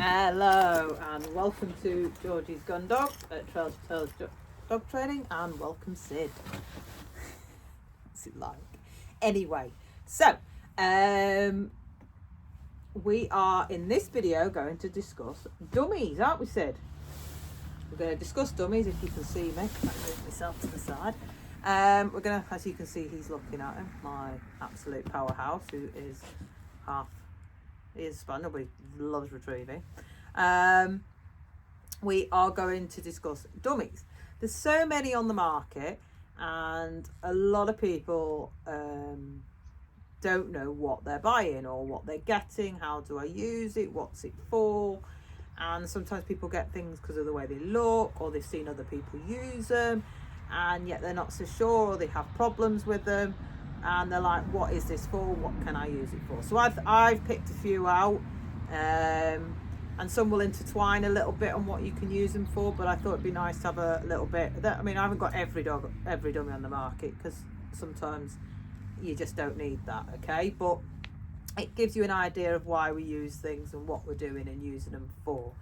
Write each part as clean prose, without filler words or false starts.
Hello and welcome to Georgie's Gundog at Trails to Tales Dog Training, and welcome Sid. What's it like? Anyway, so we are in this video going to discuss dummies, aren't we, Sid? We're going to discuss dummies. If you can see me, I'll move myself to the side. We're going to, as you can see, he's looking at him, my absolute powerhouse, who is half. He is Spanish, nobody loves retrieving. We are going to discuss dummies. There's so many on the market, and a lot of people don't know what they're buying or what they're getting. How do I use it? What's it for? And sometimes people get things because of the way they look, or they've seen other people use them, and yet they're not so sure, or they have problems with them. And they're like, what is this for? What can I use it for? So I've picked a few out, and some will intertwine a little bit on what you can use them for, but I thought it'd be nice to have a little bit. I mean, I haven't got every dummy on the market, because sometimes you just don't need that, okay? But it gives you an idea of why we use things and what we're doing and using them for.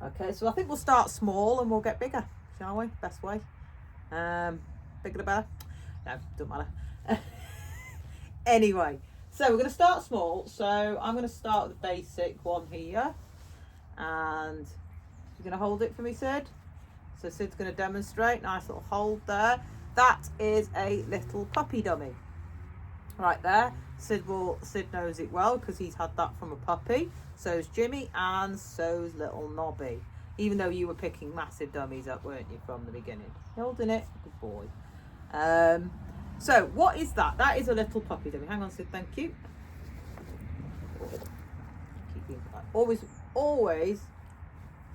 Okay, so I think we'll start small and we'll get bigger, shall we? Best way. Bigger the better. No, don't matter. Anyway, so we're going to start small. So I'm going to start with the basic one here, and you're going to hold it for me, Sid. So Sid's going to demonstrate. Nice little hold there. That is a little puppy dummy right there. Sid knows it well because he's had that from a puppy. So's Jimmy, and so's little Nobby. Even though you were picking massive dummies up, weren't you, from the beginning? You're holding it, good boy. So what is that? That is a little puppy dummy. Hang on, Sid, thank you. Keep being quiet. Always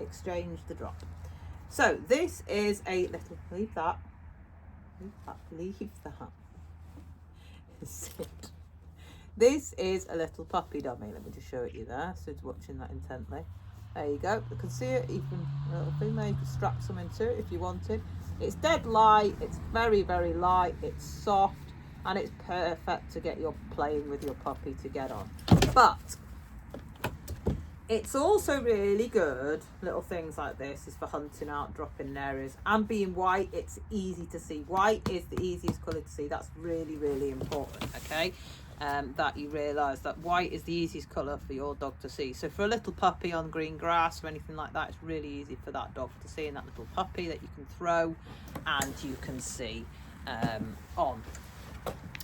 exchange the drop. So this is a little, leave that. Sid. This is a little puppy dummy. Let me just show it you there. Sid's watching that intently. There you go. You can see it, even a little thing there. You can strap some into it if you wanted. It's dead light, it's very, very light, it's soft, and it's perfect to get your playing with your puppy to get on. But it's also really good, little things like this is for hunting out, dropping in areas, and being white, it's easy to see. White is the easiest colour to see. That's really, really important, okay? That you realise that white is the easiest colour for your dog to see. So for a little puppy on green grass or anything like that, it's really easy for that dog to see, and that little puppy that you can throw and you can see on.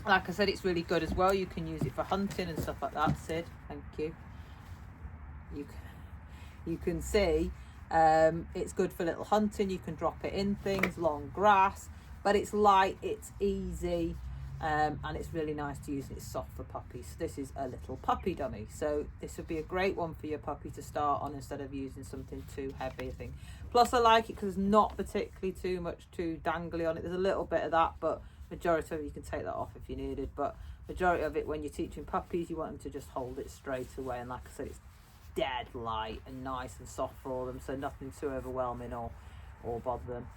Like I said, it's really good as well. You can use it for hunting and stuff like that, Sid. Thank you. You can see it's good for little hunting. You can drop it in things, long grass, but it's light, it's easy. And it's really nice to use, and it's soft for puppies. So this is a little puppy dummy. So this would be a great one for your puppy to start on instead of using something too heavy, I think. Plus I like it because there's not particularly too dangly on it. There's a little bit of that, but majority of it you can take that off if you needed. But majority of it, when you're teaching puppies, you want them to just hold it straight away. And like I said, it's dead light and nice and soft for them, so nothing too overwhelming or bother them.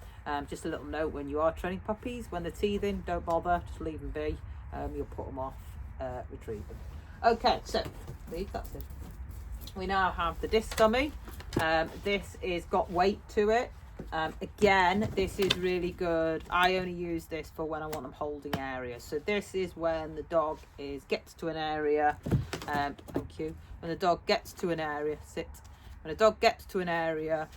Just a little note, when you are training puppies, when they're teething, don't bother, just leave them be. You'll put them off, retrieve them. Okay, so leave that in. We now have the disc dummy. This is got weight to it. Again, this is really good. I only use this for when I want them holding areas. So this is when the dog gets to an area. Thank you. When the dog gets to an area, sit. When a dog gets to an area,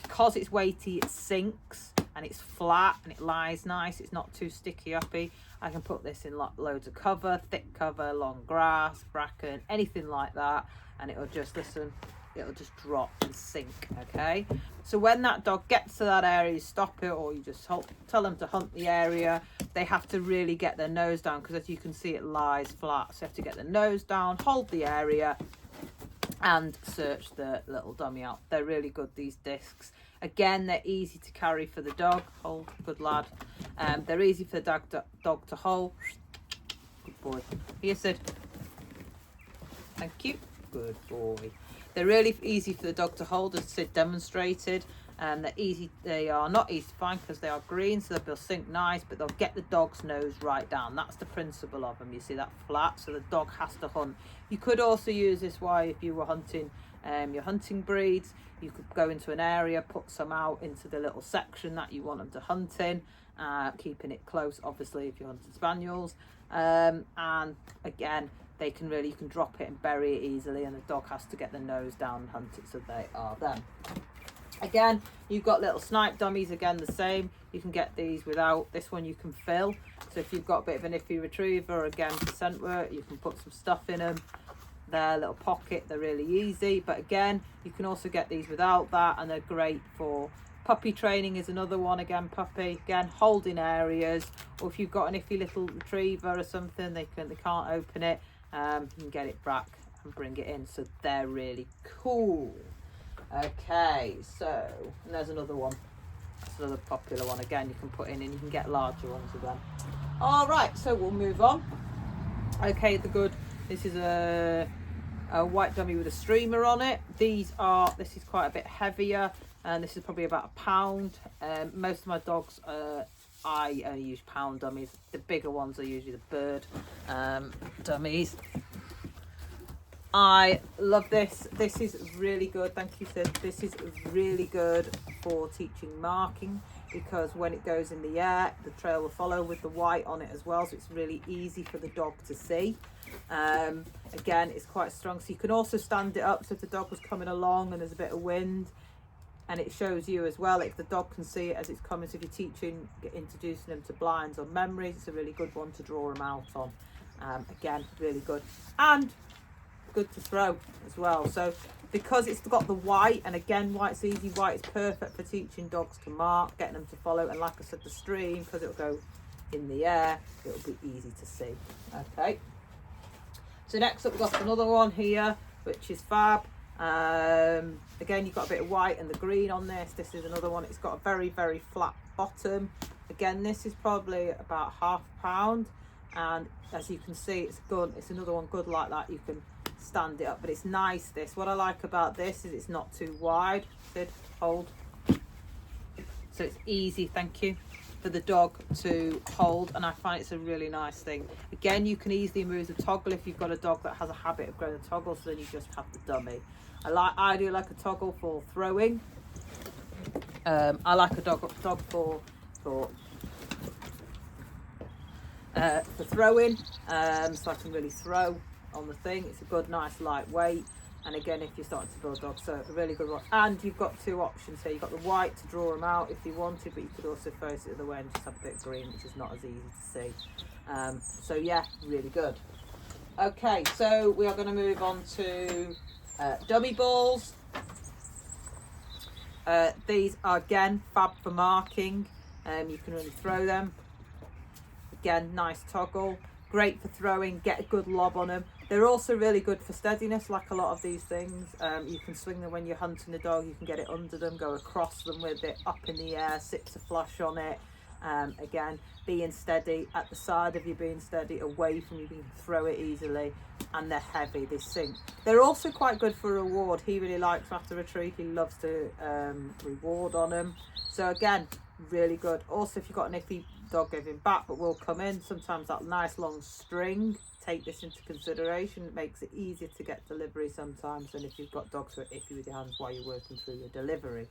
because it's weighty, it sinks and it's flat and it lies nice. It's not too sticky uppy. I can put this in loads of cover, thick cover, long grass, bracken, anything like that, and it'll just it'll just drop and sink. Okay, so when that dog gets to that area, you stop it, or you just tell them to hunt the area. They have to really get their nose down, because as you can see, it lies flat, so you have to get the nose down, hold the area, and search the little dummy out. They're really good, these discs. Again, they're easy to carry for the dog. Hold, good lad. They're easy for the dog to hold. Good boy. Here, Sid. Thank you. Good boy. They're really easy for the dog to hold, as Sid demonstrated. and they're easy. They are not easy to find because they are green, so they'll sink nice, but they'll get the dog's nose right down. That's the principle of them. You see that flat, so the dog has to hunt. You could also use this if you were hunting your hunting breeds. You could go into an area, put some out into the little section that you want them to hunt in, keeping it close, obviously, if you're hunting spaniels. And again, you can drop it and bury it easily, and the dog has to get the nose down and hunt it, so they are them. Again, you've got little snipe dummies, again the same. You can get these without. This one you can fill, so if you've got a bit of an iffy retriever, again for scent work, you can put some stuff in them. Their little pocket, they're really easy, but again you can also get these without that, and they're great for puppy training. Is another one, again puppy, again holding areas, or if you've got an iffy little retriever or something, they can't open it, you can get it back and bring it in, so they're really cool. Okay, so, and there's another one. That's another popular one. Again, you can put in, and you can get larger ones of them. All right, so we'll move on. Okay, this is a white dummy with a streamer on it. This is quite a bit heavier, and this is probably about a pound. Most of my dogs, I only use pound dummies. The bigger ones are usually the bird dummies. I love this. This is really good. Thank you, Sid. This is really good for teaching marking, because when it goes in the air, the trail will follow with the white on it as well, so it's really easy for the dog to see. Again, it's quite strong, so you can also stand it up, so if the dog was coming along and there's a bit of wind, and it shows you as well, if the dog can see it as it's coming. So if you're introducing them to blinds or memories, it's a really good one to draw them out on. Again, really good, and good to throw as well. So because it's got the white, and again, white's easy, white is perfect for teaching dogs to mark, getting them to follow, and like I said, the stream, because it'll go in the air, it'll be easy to see. Okay, so next up we've got another one here, which is fab. Again, you've got a bit of white and the green on this. This is another one. It's got a very, very flat bottom. Again, this is probably about £half a pound, and as you can see, it's another one good like that. You can stand it up, but it's nice. What I like about this is it's not too wide. Hold, so it's easy, thank you, for the dog to hold, and I find it's a really nice thing. Again, you can easily move the toggle if you've got a dog that has a habit of growing a toggle, so then you just have the dummy. I do like a toggle for throwing. I like a dog for throwing, so I can really throw on the thing. It's a good, nice, lightweight, and again, if you're starting to build dogs, so a really good one. And you've got two options here. You've got the white to draw them out if you wanted, but you could also face it the other way and just have a bit of green, which is not as easy to see. So yeah, really good. Okay, so we are going to move on to dummy balls. These are again fab for marking. You can really throw them. Again, nice toggle, great for throwing, get a good lob on them. They're also really good for steadiness, like a lot of these things. You can swing them when you're hunting the dog, you can get it under them, go across them with it, up in the air, sips a flush on it. Again, being steady, at the side of you being steady, away from you, you can throw it easily, and they're heavy, they sink. They're also quite good for reward. He really likes after retrieve, he loves to reward on them. So again, really good. Also, if you've got an iffy dog giving back but will come in, sometimes that nice long string, take this into consideration. It makes it easier to get delivery sometimes than if you've got dogs who are iffy with your hands while you're working through your delivery.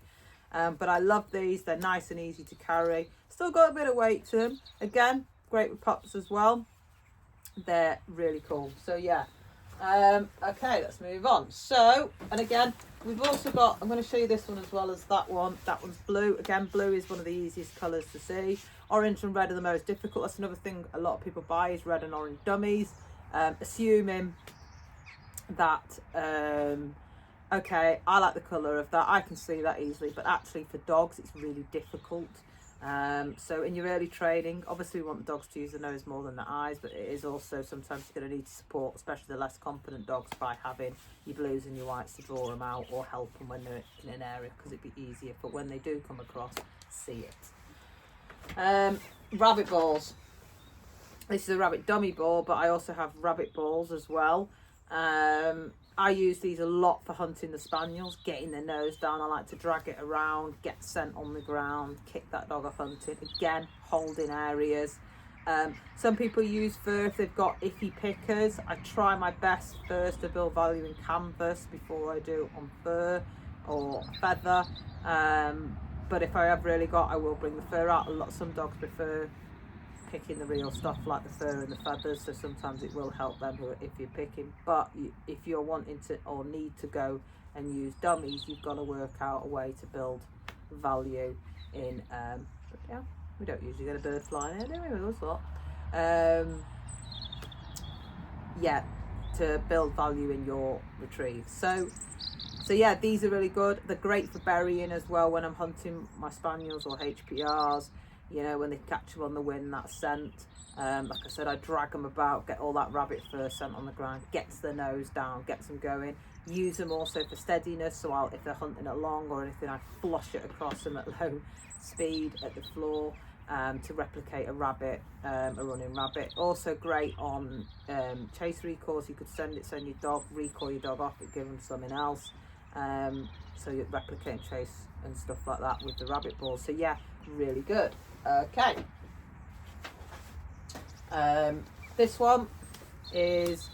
But I love these. They're nice and easy to carry, still got a bit of weight to them. Again, great with pups as well. They're really cool. So yeah, okay, let's move on. So, and again, we've also got, I'm going to show you this one as well as that one. That one's blue. Again, blue is one of the easiest colours to see. Orange and red are the most difficult. That's another thing a lot of people buy, is red and orange dummies, assuming that okay, I like the colour of that, I can see that easily, but actually for dogs it's really difficult. So in your early training, obviously we want the dogs to use the nose more than the eyes, but it is also sometimes you're going to need to support, especially the less confident dogs, by having your blues and your whites to draw them out or help them when they're in an area, because it'd be easier for when they do come across, see it. Rabbit balls. This is a rabbit dummy ball, but I also have rabbit balls as well. I use these a lot for hunting the spaniels, getting their nose down. I like to drag it around, get scent on the ground, kick that dog off hunting. Again, holding areas. Some people use fur if they've got iffy pickers. I try my best first to build value in canvas before I do on fur or feather. But if I have really got, I will bring the fur out. Some dogs prefer picking the real stuff like the fur and the feathers, so sometimes it will help them if you're picking. But if you're wanting to or need to go and use dummies, you've got to work out a way to build value in yeah, we don't usually get a bird flying in, do we? With us lot. Yeah, to build value in your retrieves. So yeah, these are really good. They're great for burying as well when I'm hunting my spaniels or HPRs. You know, when they catch them on the wind, that scent. Like I said, I drag them about, get all that rabbit fur scent on the ground, gets their nose down, gets them going. Use them also for steadiness, so if they're hunting at long or anything, I flush it across them at low speed at the floor to replicate a rabbit, a running rabbit. Also great on chase recalls. You could send your dog, recall your dog off, but give them something else. So you replicate chase and stuff like that with the rabbit balls. So yeah, really good. Okay. This one is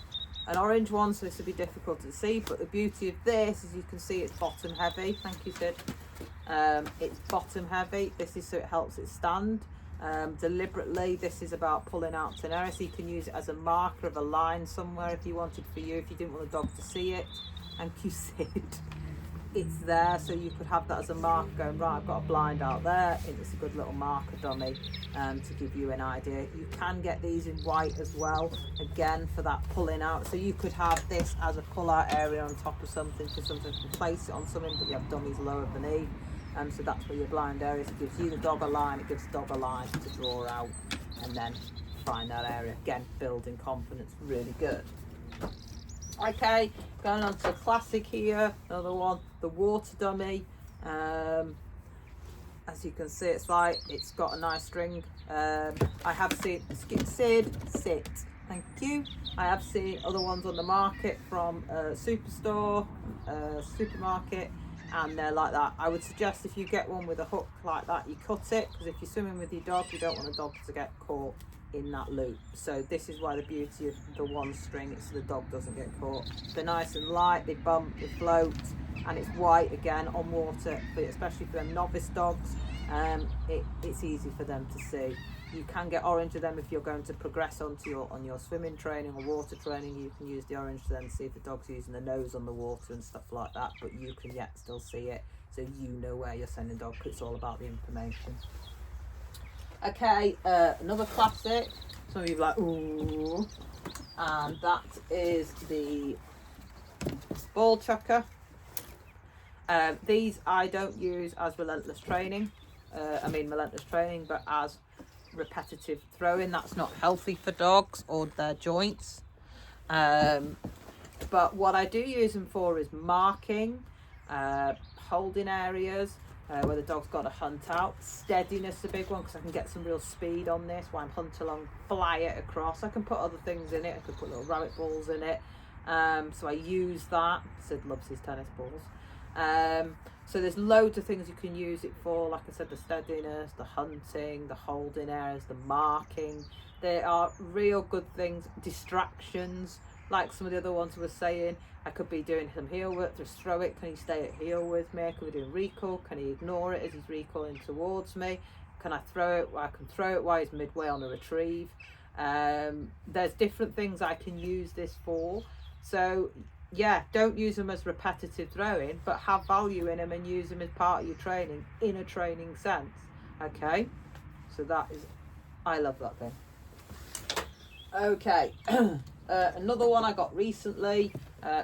an orange one, so this will be difficult to see, but the beauty of this is you can see it's bottom heavy. Thank you, Sid. It's bottom heavy. This is so it helps it stand. Deliberately, this is about pulling out tenera, so you can use it as a marker of a line somewhere if you wanted for you, if you didn't want the dog to see it. And you see it's there, so you could have that as a marker going, right, I've got a blind out there. It's a good little marker dummy to give you an idea. You can get these in white as well, again for that pulling out. So you could have this as a pull out area on top of something, so something can place it on something, but you have dummies lower beneath. So that's where your blind area is. It gives you the dog a line, it gives the dog a line to draw out and then find that area. Again, building confidence, really good. Okay, going on to a classic here, another one, the water dummy. As you can see, it's got a nice string. I have seen, sit, thank you. I have seen other ones on the market from supermarket, and they're like that. I would suggest if you get one with a hook like that, you cut it, because if you're swimming with your dog, you don't want a dog to get caught in that loop. So this is why the beauty of the one string, it's so the dog doesn't get caught. They're nice and light, they bump, they float, and it's white again on water, but especially for them novice dogs, it's easy for them to see. You can get orange of them if you're going to progress on your swimming training or water training. You can use the orange to then see if the dog's using the nose on the water and stuff like that, but you can yet still see it, so you know where you're sending dog, because it's all about the information. Okay, another classic, some of you are like, ooh, and that is the ball chucker. These I don't use as relentless training, but as repetitive throwing. That's not healthy for dogs or their joints. But what I do use them for is marking, holding areas, where the dog's got to hunt out. Steadiness is a big one, because I can get some real speed on this while I'm hunting along, fly it across. I can put other things in it. I could put little rabbit balls in it. So I use that. Sid loves his tennis balls. So there's loads of things you can use it for. Like I said, the steadiness, the hunting, the holding areas, the marking. They are real good things. Distractions, like some of the other ones were saying. I could be doing some heel work, just throw it, can he stay at heel with me? I could be doing recall, can he ignore it as he's recalling towards me? Can I throw it? I can throw it while he's midway on a retrieve. There's different things I can use this for. So yeah, don't use them as repetitive throwing, but have value in them and use them as part of your training in a training sense. Okay, so that is, I love that thing. Okay, another one I got recently,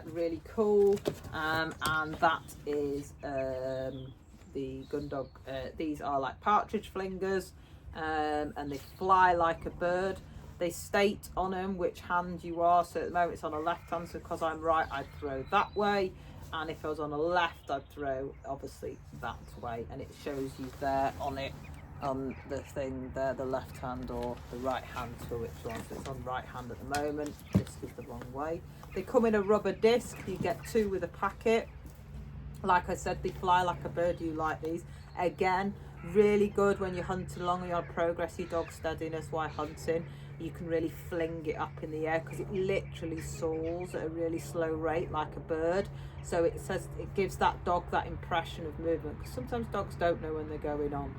really cool, and that is the Gundog. These are like partridge flingers, and they fly like a bird. They state on them which hand you are, so at the moment it's on a left hand, so because I'm right I'd throw that way, and if I was on a left I'd throw obviously that way, and it shows you there on it on the thing there, the left hand or the right hand for which one. So it's on right hand at the moment. Disc is the wrong way. They come in a rubber disc. You get 2 with a packet. Like I said, they fly like a bird. You like these. Again, really good when you're hunting along and you're on progress your dog steadiness while hunting. You can really fling it up in the air because it literally soars at a really slow rate like a bird. So it gives that dog that impression of movement, because sometimes dogs don't know when they're going on.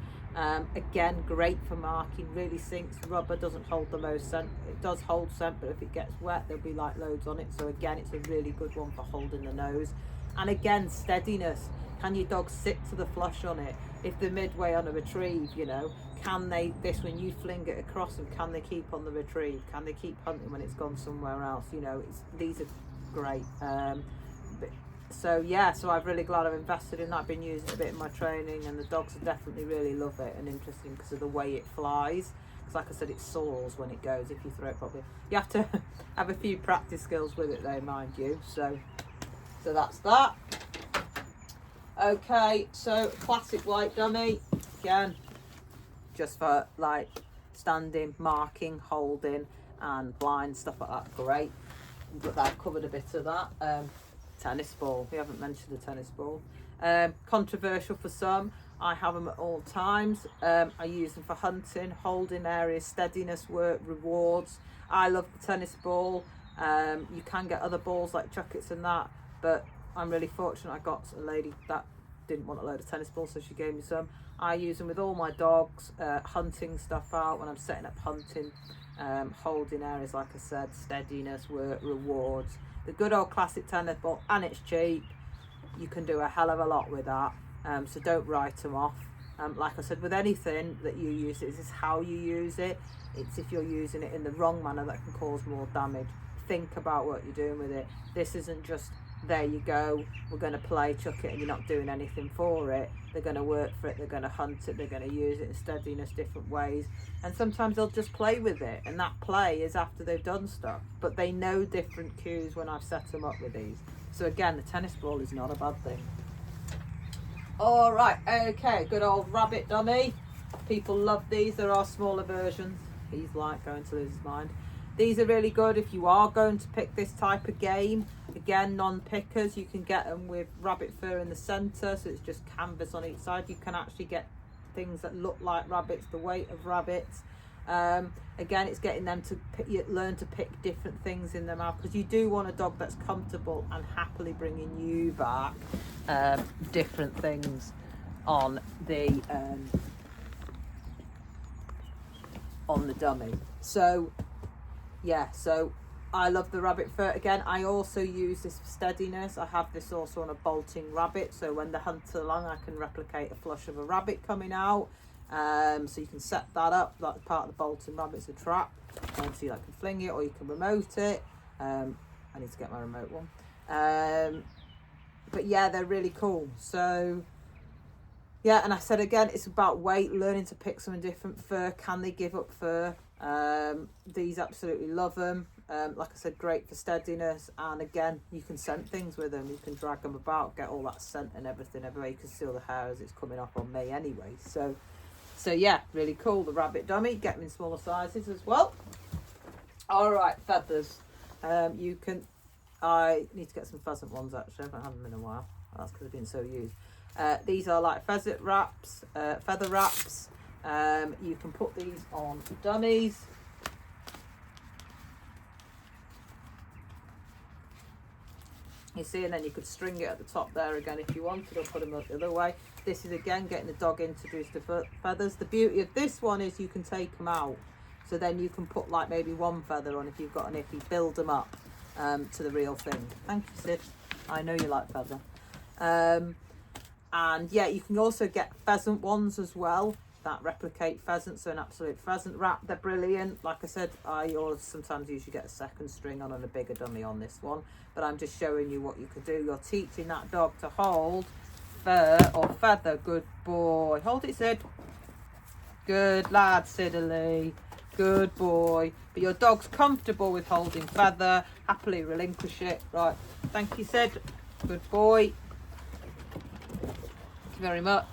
Again, great for marking, really sinks. Rubber doesn't hold the most scent. It does hold scent, but if it gets wet, there'll be like loads on it. So again, it's a really good one for holding the nose. And again, steadiness. Can your dog sit to the flush on it? If they're midway on a retrieve, you know, can they, when you fling it across them, can they keep on the retrieve? Can they keep hunting when it's gone somewhere else? You know, these are great. So yeah, so I'm really glad I've invested in that. I've been using it a bit in my training, and the dogs definitely really love it, and interesting because of the way it flies. Because like I said, it soars when it goes if you throw it properly. You have to have a few practice skills with it though, mind you. So that's that. Okay, so classic white dummy, again, just for like standing, marking, holding and blind, stuff like that, great. But I've covered a bit of that. Tennis ball, we haven't mentioned the tennis ball. Controversial for some. I have them at all times. I use them for hunting, holding areas, steadiness work, rewards. I love the tennis ball. You can get other balls like chuckets and that, but I'm really fortunate I got a lady that didn't want a load of tennis balls, so she gave me some. I use them with all my dogs, hunting stuff out when I'm setting up hunting, holding areas, like I said, steadiness work, rewards. The good old classic tennis ball, and it's cheap. You can do a hell of a lot with that, so don't write them off. Like I said, with anything that you use, it's how you use it. It's if you're using it in the wrong manner that can cause more damage. Think about what you're doing with it. This isn't just, there you go, we're going to play, chuck it, and you're not doing anything for it. They're going to work for it, they're going to hunt it, they're going to use it in steadiness, different ways. And sometimes they'll just play with it, and that play is after they've done stuff. But they know different cues when I've set them up with these. So again, the tennis ball is not a bad thing. All right, okay, good old rabbit dummy. People love these. There are smaller versions. He's like going to lose his mind. These are really good if you are going to pick this type of game. Again, non-pickers, you can get them with rabbit fur in the centre, so it's just canvas on each side. You can actually get things that look like rabbits, the weight of rabbits. Again, it's getting them to learn to pick different things in their mouth, because you do want a dog that's comfortable and happily bringing you back different things on the dummy. So yeah, so I love the rabbit fur. Again, I also use this for steadiness. I have this also on a bolting rabbit, so when they're hunting along, I can replicate a flush of a rabbit coming out. So you can set that up, that's part of the bolting rabbit's a trap. So you like can fling it, or you can remote it. I need to get my remote one. But yeah, they're really cool. So yeah, and I said again, it's about weight, learning to pick something different. Fur, can they give up fur? These absolutely love them. Like I said, great for steadiness, and again, you can scent things with them. You can drag them about, get all that scent and everything everywhere. You can see all the hair as it's coming off on me anyway. So yeah, really cool. The rabbit dummy, get them in smaller sizes as well. All right, feathers. I need to get some pheasant ones actually. I haven't had them in a while. That's because they've been so used. These are like pheasant wraps, feather wraps. You can put these on dummies. You see, and then you could string it at the top there again if you wanted, or put them up the other way. This is again getting the dog introduced to feathers. The beauty of this one is you can take them out, so then you can put like maybe one feather on if you've got an iffy, build them up to the real thing. Thank you, Sid. I know you like feather. And yeah, you can also get pheasant ones as well that replicate pheasants, so an absolute pheasant wrap. They're brilliant. Like I said, I sometimes usually get a second string on and a bigger dummy on this one, but I'm just showing you what you could do. You're teaching that dog to hold fur or feather. Good boy. Hold it, Sid. Good lad, Sidley. Good boy. But your dog's comfortable with holding feather, happily relinquish it. Right, thank you, Sid. Good boy. Thank you very much.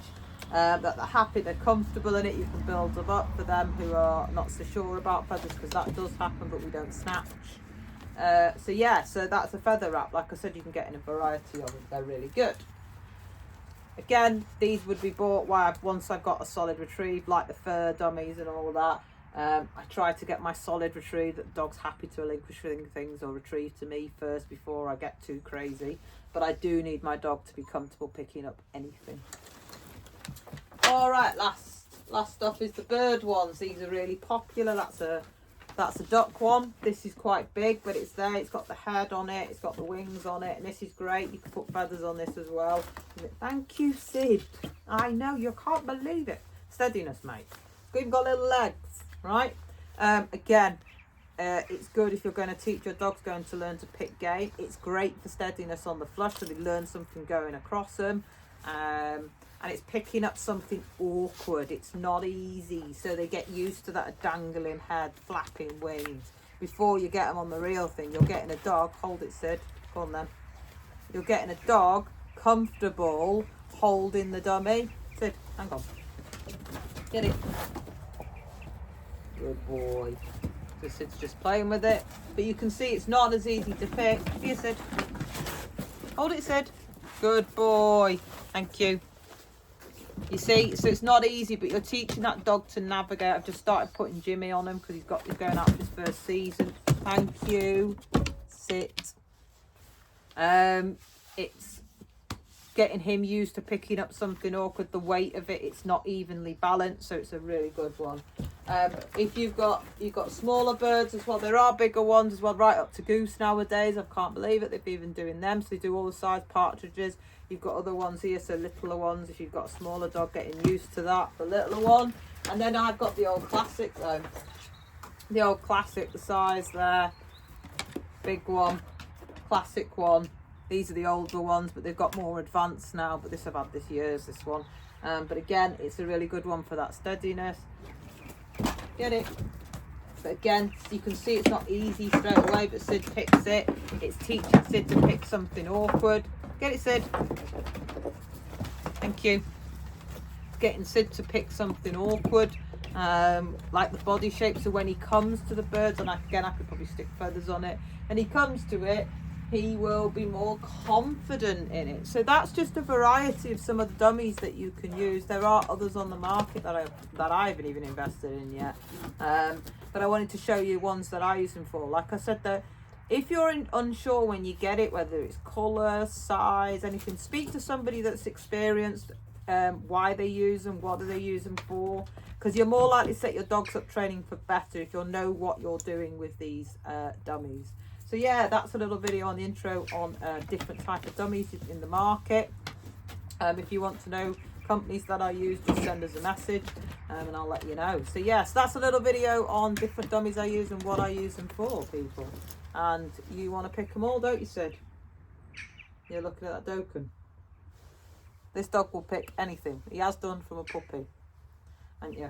that they're happy, they're comfortable in it. You can build them up for them who are not so sure about feathers, because that does happen, but we don't snatch. So yeah, so that's a feather wrap. Like I said, you can get in a variety of them. They're really good. Again, these would be bought once I've got a solid retrieve, like the fur dummies and all that. I try to get my solid retrieve that the dog's happy to relinquish things or retrieve to me first before I get too crazy. But I do need my dog to be comfortable picking up anything. All right, last stuff is the bird ones. These are really popular. That's a duck one. This is quite big, but it's there. It's got the head on it. It's got the wings on it. And this is great. You can put feathers on this as well. Thank you, Sid. I know, you can't believe it. Steadiness, mate. It's even got little legs, right? Again, it's good if you're going to teach your dog's going to learn to pick game. It's great for steadiness on the flush, so they learn something going across them. And it's picking up something awkward. It's not easy, so they get used to that dangling head, flapping wings. Before you get them on the real thing, you're getting a dog, hold it, Sid, go on then. You're getting a dog comfortable holding the dummy. Sid, hang on. Get it. Good boy. So Sid's just playing with it. But you can see it's not as easy to pick. Here, Sid. Hold it, Sid. Good boy. Thank you. You see, so it's not easy, but you're teaching that dog to navigate. I've just started putting Jimmy on him because he's going out for his first season. Thank you. Sit. It's getting him used to picking up something awkward. The weight of it, it's not evenly balanced, so it's a really good one. If you've got smaller birds as well, there are bigger ones as well, right up to goose nowadays. I can't believe it, they've even doing them. So they do all the size partridges. You've got other ones here, so littler ones. If you've got a smaller dog, getting used to that, the littler one. And then I've got the old classic though. The old classic, the size there, big one, classic one. These are the older ones, but they've got more advanced now. But this I've had this year's, this one. But again, it's a really good one for that steadiness. Get it? But again, you can see it's not easy straight away, but Sid picks it. It's teaching Sid to pick something awkward. Get it, Sid? Thank you. Getting Sid to pick something awkward, like the body shape. So when he comes to the birds, and I could probably stick feathers on it, and he comes to it, he will be more confident in it. So that's just a variety of some of the dummies that you can use. There are others on the market that I haven't even invested in yet. But I wanted to show you ones that I use them for. Like I said, that if you're unsure when you get it, whether it's colour, size, anything, speak to somebody that's experienced, why they use them, what do they use them for, because you're more likely to set your dogs up training for better if you'll know what you're doing with these dummies. So yeah, that's a little video on the intro on different type of dummies in the market. If you want to know companies that I use, just send us a message and I'll let you know. So yes, that's a little video on different dummies I use and what I use them for, people. And you want to pick them all, don't you, Sid? You're looking at that Doken. This dog will pick anything. He has done from a puppy. And yeah,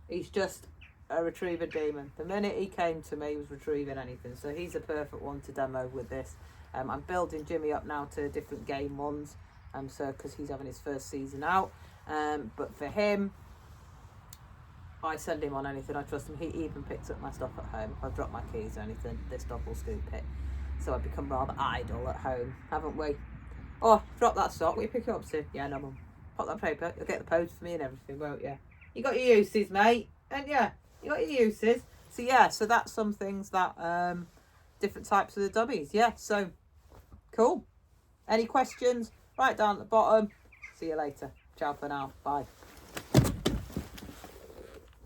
he's just a retriever demon. The minute he came to me, he was retrieving anything. So he's a perfect one to demo with this. I'm building Jimmy up now to different game ones. So because he's having his first season out. But for him, I send him on anything. I trust him. He even picks up my stuff at home. If I drop my keys or anything, this dog will scoop it. So I've become rather idle at home, haven't we? Oh, drop that sock. Will you pick it up, Sid? Yeah, no, Mum. Pop that paper. You'll get the post for me and everything, won't you? You got your uses, mate. And yeah, you got your uses. So yeah, so that's some things that, different types of the dummies. Yeah, so cool. Any questions? Right down at the bottom. See you later. Ciao for now. Bye.